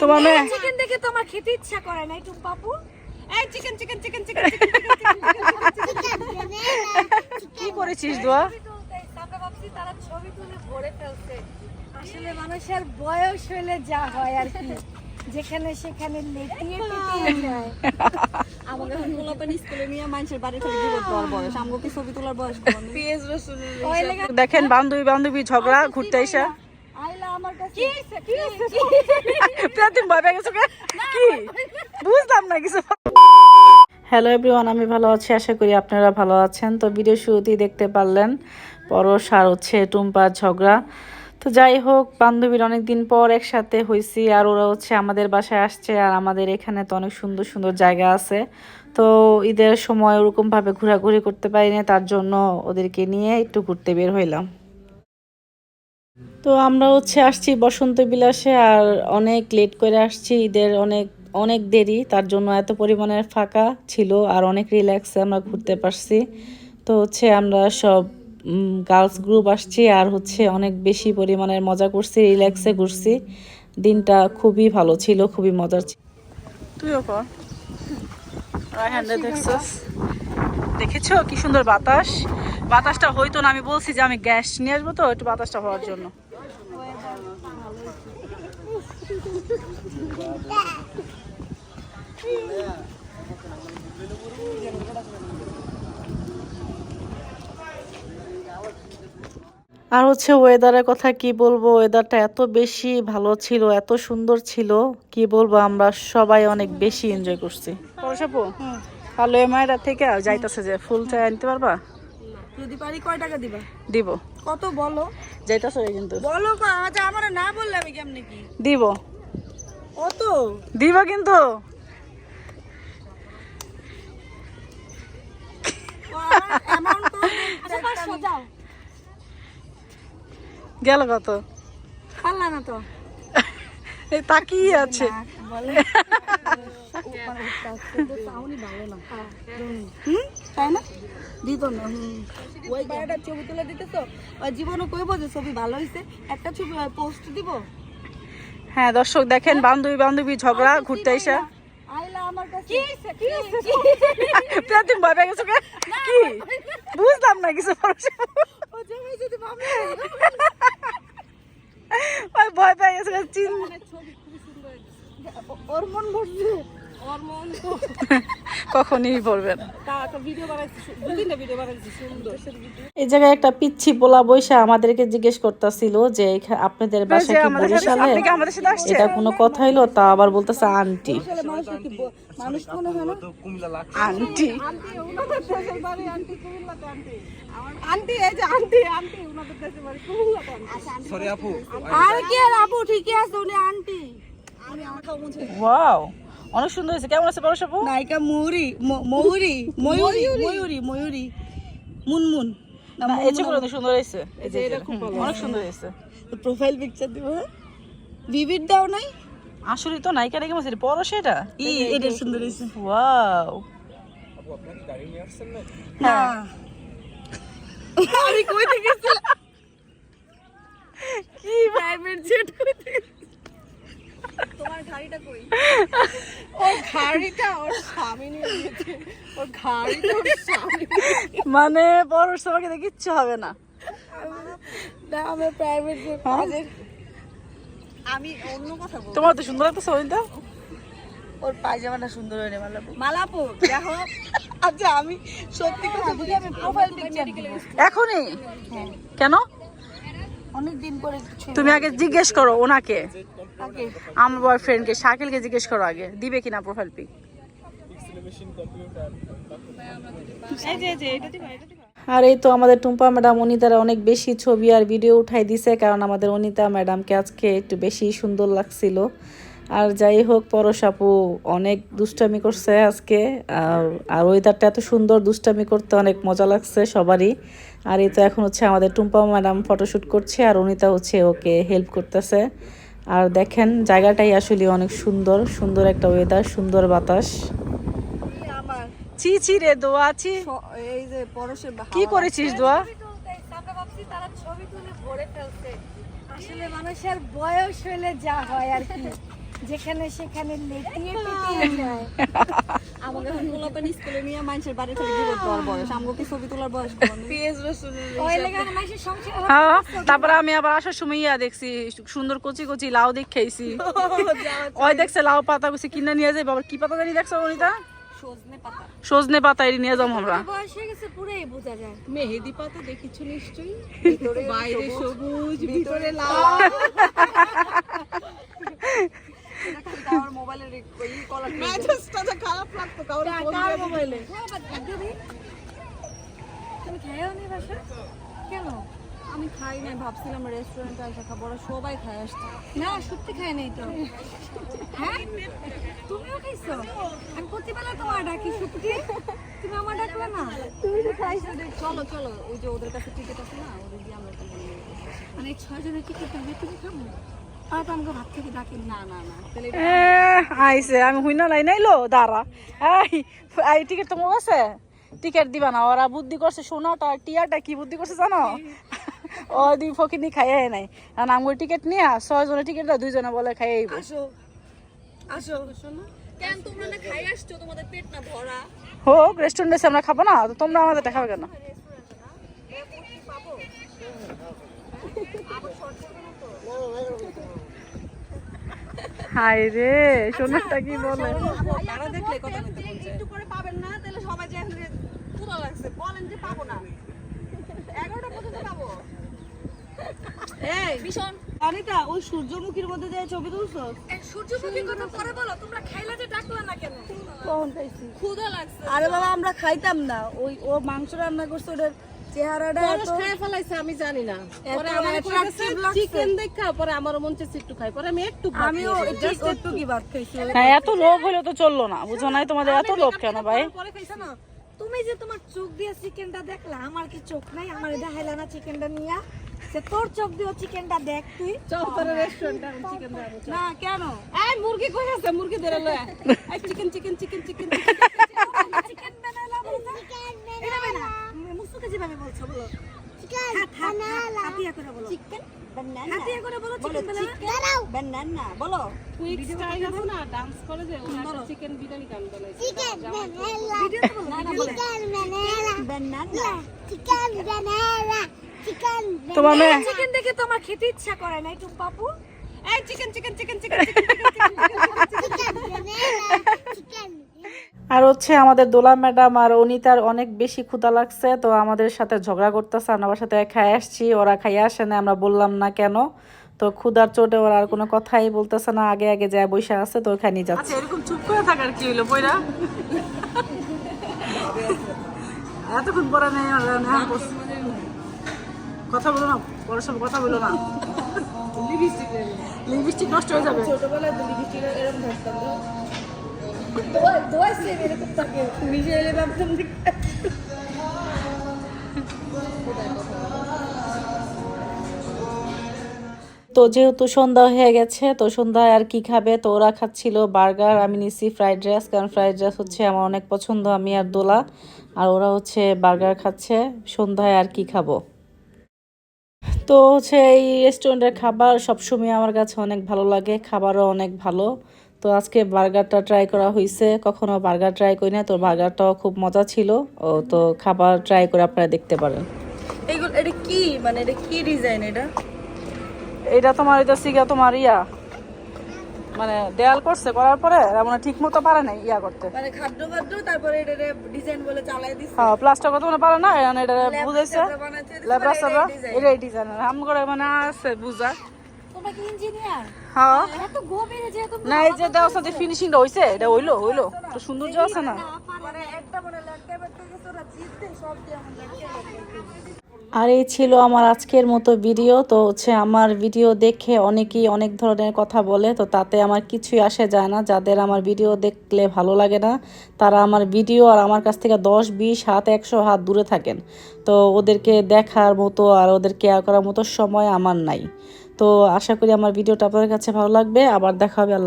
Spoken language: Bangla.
তোমার মেয়ে চিকেন দেখে তোমার খেতে ইচ্ছা করে না টুম্পাপু? এই চিকেন চিকেন চিকেন চিকেন কি করেছিস দোয়া? আমরা ভাবছি তারা ছবি তুলে ভরে ফেলছে। আসলে মানুষের বয়স হলে যা হয় আর কি, যেখানে সেখানে লেটিয়ে পেটিয়ে যায়। আমাকে এখন পোলাপান স্কুলে নিয়ে মানুষের বাড়ি থেকে বিরত দেওয়ার বয়স, আমাকে কি ছবি তোলার বয়স কমানো? পেঁয়াজ রসুন দেখেন বান্ধবী বান্ধবী ঝগড়া ঘুরতে এসে আইলা আমার কাছে তুমি ভয় পেয়ে গেছো কে? কি বুঝলাম না কিছু। হ্যালো এভরিওয়ান, আমি ভালো আছি, আশা করি আপনারা ভালো আছেন। তো ভিডিও শুরুতেই দেখতে পারলেন পরশ আর হচ্ছে টুম্পার ঝগড়া। তো যাই হোক, বান্ধবীর অনেকদিন পর একসাথে হয়েছি, আর ওরা হচ্ছে আমাদের বাসায় আসছে। আর আমাদের এখানে তো অনেক সুন্দর সুন্দর জায়গা আছে, তো ঈদের সময় ওরকমভাবে ঘোরাঘুরি করতে পারি না, তার জন্য ওদেরকে নিয়ে একটু ঘুরতে বের হইলাম। তো আমরা হচ্ছে আসছি বসন্ত বিলাসে, আর অনেক লেট করে আসছি, ঈদের অনেক অনেক দেরি, তার জন্য এত পরিমাণের ফাঁকা ছিল আর অনেক রিল্যাক্সে আমরা ঘুরতে পারছি। তো হচ্ছে আমরা সব গার্লস গ্রুপ আসছি, আর হচ্ছে অনেক বেশি পরিমাণের মজা করছি, রিল্যাক্সে ঘুরছি। দিনটা খুবই ভালো ছিল, খুবই মজার ছিল। তুইও কর, দেখেছো কি সুন্দর বাতাস? বাতাসটা হইতো না, আমি বলছি যে আমি গ্যাস নিয়ে আসবো, তো একটু বাতাসটা হওয়ার জন্য। আর হচ্ছে ওয়েদারের কথা কি বলবো, ওয়েদারটা এত বেশি ভালো ছিল, এত সুন্দর ছিল, কি বলবো, আমরা সবাই অনেক বেশি এনজয় করছি। পরশাপু ভালো মায়েরা থেকে যাইতেছে যে ফুল চাই আনতে পারবা? যদি পারি কয় টাকা দিবা? দিব। কত বলো? যাইতেছে কিন্তু বলো, আচ্ছা আমার না বললে আমি কেমনে কি দিব? কত দিবা কিন্তু? অ্যামাউন্ট তো আচ্ছা 500 যাও। গেল কত? পারলা না তো? এই তাকিয়ে আছে। বলে মানে সাউন্ডই ভালো না। তাই না? দিত না। ওই গাড়িটা ছবি তুলে দিতেছো, ওই জীবনও কইবো যে ছবি ভালো হয়েছে, একটা ছবি পোস্ট দিব। হ্যাঁ দর্শক দেখেন, বান্ধবী বান্ধবী ঝগড়া ঘুরতে এসে আইলা আমার কাছে তুমি ভয় পেয়ে গেছো কে? কি বুঝলাম না কিছু। ও জামাই যদি মামলা ওই ভয় পেয়ে গেছে চিন। ওর মন ভরছে, ওর মন কখনই বলবেন। একটা ভিডিও বানাইছি, দুদিনটা ভিডিও বানাইছি সুন্দর। এই জায়গায় একটা পিচ্ছি পোলা বৈশা আমাদেরকে জিজ্ঞেস করতেছিল যে আপনাদের বাসা কি বরিশালে? এটা কোনো কথা হইলো? তা আবার বলতেছে আন্টি। মানুষ মনে হয় না আন্টি উনাদের দেশের বাড়ি, আন্টি কুমিল্লাতে আন্টি। আন্টি এই যে আন্টি আন্টি উনাদের দেশের বাড়ি কুমিল্লাতে আন্টি। সরি আপু, আর কি আর আপু ঠিকই আছে, উনি আন্টি। আমি আমার খাও মুছে। ওয়াও, অনেক সুন্দর হয়েছে। কেমন আছে পরশাপু? নায়িকা ময়ূরী ময়ূরী ময়ূরী ময়ূরী ময়ূরী মুনমুন না, এই ছবিটা সুন্দর হয়েছে, এই যে এটা খুব ভালো, অনেক সুন্দর হয়েছে। প্রোফাইল পিকচার দিব। বিবির দাও নাই? আসলে তো নায়িকা রেখে বলছি পরশ, এটা এটা সুন্দর হয়েছে। ওয়াও। আপু আপনি কি গাড়ি নিয়ে আসছেন না? না আমি কই থেকে কি প্রাইভেট জেট কইতে। তোমার গাড়িটা কই? ও গাড়িটা ওর স্বামী নিয়ে গিয়েছে, ওর গাড়িটা ওর স্বামী। মানে পরশ তোমাকে দেখে ইচ্ছে হবে না? না আমার প্রাইভেট জেট কাজের। আমি অন্য কথা বলবো। তোমার তো সুন্দর লাগতেছে ওইটা। ওর পায়জামাটা সুন্দর হয়নি মালাপু দেখো। আচ্ছা আমি সত্যি কথা বলি, আমি প্রোফাইল পিকচার এখনই? কেন? অনেক দিন পরে তুমি আগে জিজ্ঞেস করো ওনাকে, আগে আমার বয়ফ্রেন্ডকে শাকিলকে জিজ্ঞেস করো আগে দিবে কিনা প্রোফাইল পিক। আর এই তো আমাদের টুম্পা ম্যাডাম অনিতারা অনেক বেশি ছবি আর ভিডিও উঠাই দিছে, কারণ আমাদের অনিতা ম্যাডামকে আজকে একটু বেশি সুন্দর লাগছিল। আর যাই হোক, পরশ আপু অনেক দুষ্টামি করছে আজকে, আর ওয়েদারটা এত সুন্দর, দুষ্টামি করতে অনেক মজা লাগছে সবারই। আর এই তো এখন হচ্ছে আমাদের টুম্পা ম্যাডাম ফটোশ্যুট করছে, আর অনিতা হচ্ছে ওকে হেল্প করতেছে। আর দেখেন জায়গাটাই আসলে অনেক সুন্দর, সুন্দর একটা ওয়েদার, সুন্দর বাতাস। আমার চি চি রে দোয়া চি। এই যে পরশের কি করেছিস দোয়া? আমরা ভাবছি তারা ছবি তুলে ভরে ফেলছে। আসলে মানুষের বয়স হলে যা হয় আর কি, যেখানে সেখানে লেটিয়ে পেটিয়ে যায়। আমাকে এখন গোলাপেন স্কুলে নিয়ে মানুষের বাড়ি থেকে দূরে দেওয়ার বয়স, আমাকে কি ছবি তোলার বয়স কম? ওই লেগে মানুষের সংসার হ্যাঁ তারপরে আমি আবার আসার সময় দেখছি সুন্দর কচি কচি লাউ দেখেছি। ওই দেখছে লাউ পাতা কইছে কিনা নিয়ে যাই, বাবা কি পাতা জানি দেখছো অনিতা? সজনে পাতা। সজনে পাতা এর নিয়ে যাবো আমরা। বয়স হয়ে গেছে পুরোই বোঝা যায়। মেহেদি পাতা দেখিছো নিশ্চয়ই, বাইরে সবুজ ভিতরে লাল। আমার মোবাইলের ওই কলার মেসেজটা খারাপ লাগতো কারণ কার মোবাইলে। তুমি খাইও নি বাসা কেন? আমি খাই নাই, ভাবছিলাম রেস্টুরেন্টে এসে খাবো, ওরা সবাই খায় আসছে। না সত্যি খাই নাই তো। হ্যাঁ তুমিও খাইছো? আমি প্রতিবেলা তোমার ডাকি সত্যি, তুমি আমার ডাকলে না। তুমি তো খাইছো, চলো চলো ওই যে ওদের কাছে টিকিট আছে না, ওদের দিয়ে আমরা মানে 6 জনের টিকিট হবে, তুমি খাবো? আর তো আমাকে ভাত থেকে ডাকি না না না তাহলে আইছে আমি হুই না লাই নাইলো দাঁড়া। এই টিকিট তোমার আছে? টিকিট দিবা না, ওরা বুদ্ধি করছে, সোনাটা টিয়াটা কি বুদ্ধি করছে জানো? ও দুই ফকিনি খাইয়ে নাই, আর আমগুলো টিকিট নিয়ে 6 জনের টিকিট দাও, 2 জনে বলে খাইয়ে আইবো। আসো আসো শোনো, কেন তোমরা না খাই আসছো, তোমাদের পেট না ভরা? হোক রেস্টুরেন্টে আমরা খাবো না তো তোমরা আমাদের খাবে কেন? হাই রে সোনাটা কি বলে? তারা দেখলে কথা বলতে বলছে একটু করে পাবেন না, তাহলে সবাই যে পুরো লাগছে বলেন যে পাবো না, 11টা পর্যন্ত পাবো। এই ভীষণ অনিতা, ওই সূর্যমুখীর মধ্যে যে ছবি তুলছো, সূর্যমুখীর কথা পরে বলো, তোমরা খাইলা যে ডাকলা না কেন? কখন খাইছি? ক্ষুধা লাগছে। আরে বাবা আমরা খাইতাম না, ওই ও মাংস রান্না করছে, ওটার চেহারাটা এত খেয়ে ফেলাইছে আমি জানি না, পরে এত আমার attractive লাগছে। চিকেন দেখা পরে আমার মন চাইছে একটু খাই, পরে আমি একটু ভাত আমিও খেয়েছি। একটু কি ভাত খাইছি। হ্যাঁ এত লোভ হইলে তো চললো না, বুঝো নাই? তোমাদের এত লোভ কেন ভাই? পরে খাইছে না তুমি যে তোমার চোখ দিয়ে চিকেনটা দেখলা, আমার কি চোখ নাই? আমার দেখাইলা না চিকেনটা নিয়া? সে তোর চোখ দিয়ে চিকেনটা দেখ তুই। চৌধুরী রেস্টুরেন্টে চিকেন দেবো। না কেন? এই মুরগি কই আছে? মুরগি ধরে লয়। এই chicken chicken chicken chicken chicken বানালা বলো না? এটা বানা মুসুকে যেভাবে বলছো বলো। চিকেন বানালা হাতিয়া করে বলো। চিকেন বানানা হাতিয়া করে বলো বলো, চিকেন বানালা। চিকেন বানানা বলো। কুইক স্টাইল আছে না, ডান্স করে যে ওরা চিকেন বিরিয়ানি গান বানাইছে। ভিডিওতে বলো। না না বলো বানানা তোমার মেয়ে চিকেন দেখে তোমার খেতে ইচ্ছা করে না একটু পাপু? এই chicken chicken chicken chicken chicken আর হচ্ছে আমাদের দোলা ম্যাডাম আর অনিতার অনেক বেশি ক্ষুধা লাগছে, তো আমাদের সাথে ঝগড়া করতেছে। আমরা ওর সাথে খাই আসছি, ওরা খাইয়ে আসে না, আমরা বললাম না কেন। তো ক্ষুধার চোটে ওরা আর কোনো কথাই বলতেছে না, আগে আগে যায় বসে আছে, তো ওখানে যাচ্ছে। এরকম চুপ করে থাকার কি হইলো বইরা? এতক্ষণ পরে নেই কথা বলো না, পরে সব কথা বলো না, লিপস্টিক নষ্ট হয়ে যাবে। ছোটবেলায় লিপস্টিক এরকম ধরতাম, দোয়া সে এরকম থাকে। নিজে এলে ভাবতাম যে তো যেহেতু সন্ধ্যা হয়ে গেছে, তো সন্ধ্যায় আর কি খাবে, তো ওরা খাচ্ছিল বার্গার, আমি নিচ্ছি ফ্রাইড রাইস, কারণ ফ্রাইড রাইস হচ্ছে আমার অনেক পছন্দ, আমি আর দোলা। আর ওরা হচ্ছে বার্গার খাচ্ছে। সন্ধ্যায় আর কি খাবো? তো হচ্ছে এই রেস্টুরেন্টের খাবার সবসময় আমার কাছে অনেক ভালো লাগে, খাবারও অনেক ভালো। তো আজকে বার্গারটা ট্রাই করা হয়েছে, কখনো বার্গার ট্রাই করি না, তো বার্গারটাও খুব মজা ছিল। ও তো খাবার ট্রাই করে আপনারা দেখতে পারেন। এইগুলো, এটা কি মানে এটা কি ডিজাইন? এটা তোমার এটা সিগা তোমার ইয়া মানে দেয়াল করছে, করার পরে মানে ঠিক মতো পারে নাই ইয়া করতে। মানে খাদ্য খাদ্য তারপরে এটা ডিজাইন বলে চালাই দিছে। হ্যাঁ প্লাস্টার কথা মানে পারে না, এটা বুঝাইছে বানাইছে লেব্রাসরা এটাই ডিজাইন হাম করে মানে আছে বুঝা। তোমরা কি ইঞ্জিনিয়ার? হ্যাঁ এত গভীরে যে তোমরা না, এই যে দেওয়ার সাথে ফিনিশিংটা হইছে, এটা হইলো তো সৌন্দর্য আছে না। মানে একটা মানে লটকে বাটকে গেছে, ওরা জিততে সব দিয়ে আমরা লটকে। আর এই ছিল আমার আজকের মতো ভিডিও। তো হচ্ছে আমার ভিডিও দেখে অনেকেই অনেক ধরনের কথা বলে, তো তাতে আমার কিছুই আসে যায় না। যাদের আমার ভিডিও দেখলে ভালো লাগে না, তারা আমার ভিডিও আর আমার কাছ থেকে 10-20 হাত 100 হাত দূরে থাকেন। তো ওদেরকে দেখার মতো আর ওদের কেয়ার করার মতো সময় আমার নাই। তো আশা করি আমার ভিডিওটা আপনাদের কাছে ভালো লাগবে। আবার দেখা হবে। আল্লাহ।